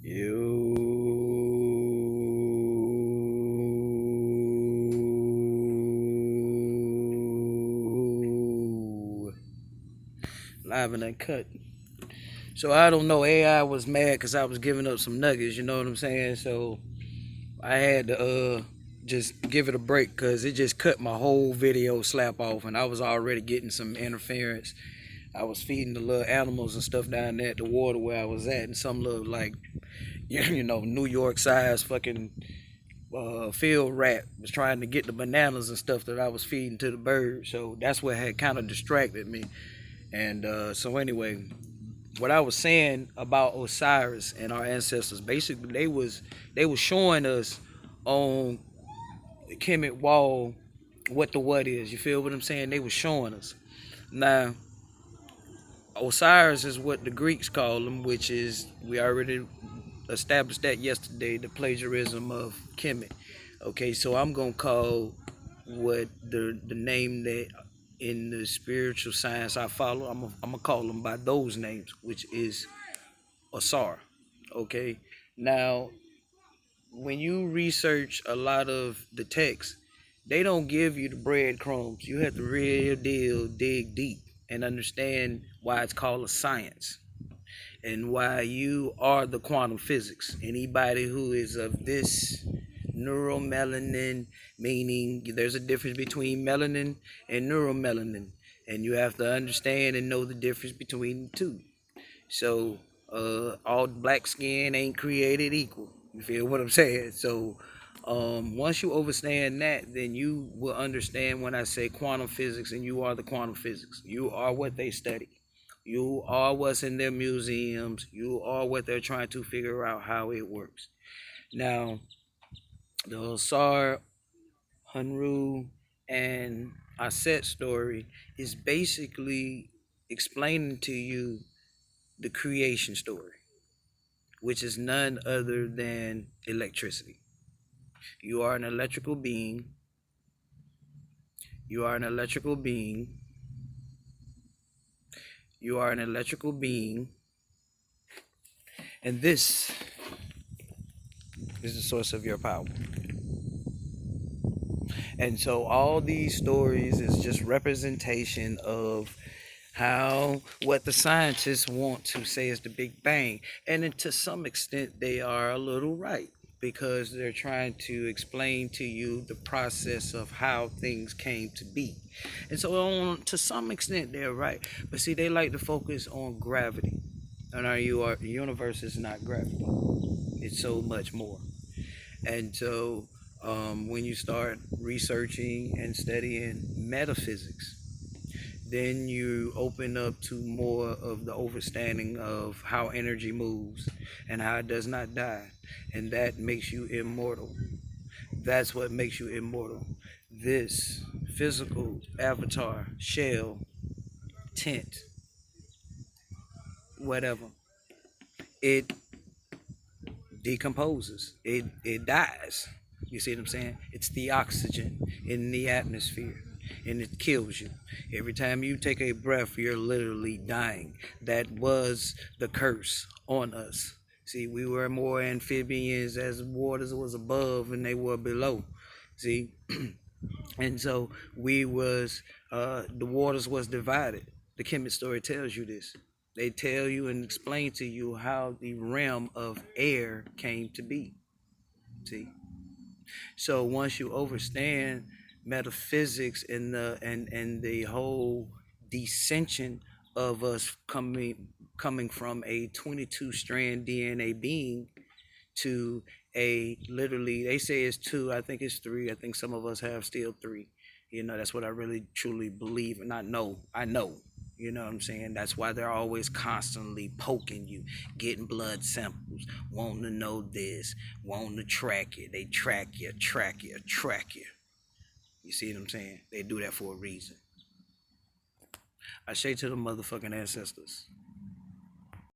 You live and uncut. So I don't know. AI was mad because I was giving up some nuggets. You know what I'm saying? So I had to just give it a break because it just cut my whole video slap off, and I was already getting some interference. I was feeding the little animals and stuff down there at the water where I was at, and some little like New York size fucking field rat was trying to get the bananas and stuff that I was feeding to the birds. So that's what had kind of distracted me. And so anyway, what I was saying about Osiris and our ancestors, basically they was showing us on the Kemet wall what the what is. You feel what I'm saying? They was showing us. Now Osiris is what the Greeks call him, which is we already established that yesterday, the plagiarism of Kemet. Okay, so I'm gonna call what the name that in the spiritual science I follow. I'm gonna call them by those names, which is Asar. Okay, now when you research a lot of the text, they don't give you the breadcrumbs. You have to real deal dig deep and understand why it's called a science and why you are the quantum physics. Anybody who is of this neuromelanin, meaning there's a difference between melanin and neuromelanin, and you have to understand and know the difference between the two. So all black skin ain't created equal. You feel what I'm saying? So once you understand that, then you will understand when I say quantum physics, and you are the quantum physics. You are what they study. You are what's in their museums. You are what they're trying to figure out how it works. Now, the Sar, Hunru, and Aset story is basically explaining to you the creation story, which is none other than electricity. You are an electrical being. You are an electrical being. You are an electrical being. And this is the source of your power. And so all these stories is just representation of how what the scientists want to say is the Big Bang. And then to some extent they are a little right because they're trying to explain to you the process of how things came to be. And so to some extent they're right. But see, they like to focus on gravity. And our universe is not gravity. It's so much more. And so when you start researching and studying metaphysics, then you open up to more of the understanding of how energy moves and how it does not die. And that makes you immortal. That's what makes you immortal. This physical avatar, shell, tint, whatever, it decomposes. It dies. You see what I'm saying? It's the oxygen in the atmosphere, and it kills you. Every time you take a breath, you're literally dying. That was the curse on us. See, we were more amphibians as waters was above and they were below. See, and so we was the waters was divided. The Kemet story tells you this. They tell you and explain to you how the realm of air came to be. See, so once you understand metaphysics and the whole descension of us coming from a 22 strand DNA being to a literally, they say it's two, I think it's three, I think some of us have still three. That's what I really truly believe, and I know. You know what I'm saying? That's why they're always constantly poking you, getting blood samples, wanting to know this, wanting to track you. They track you, track you, track you. You see what I'm saying? They do that for a reason. I say to the motherfucking ancestors,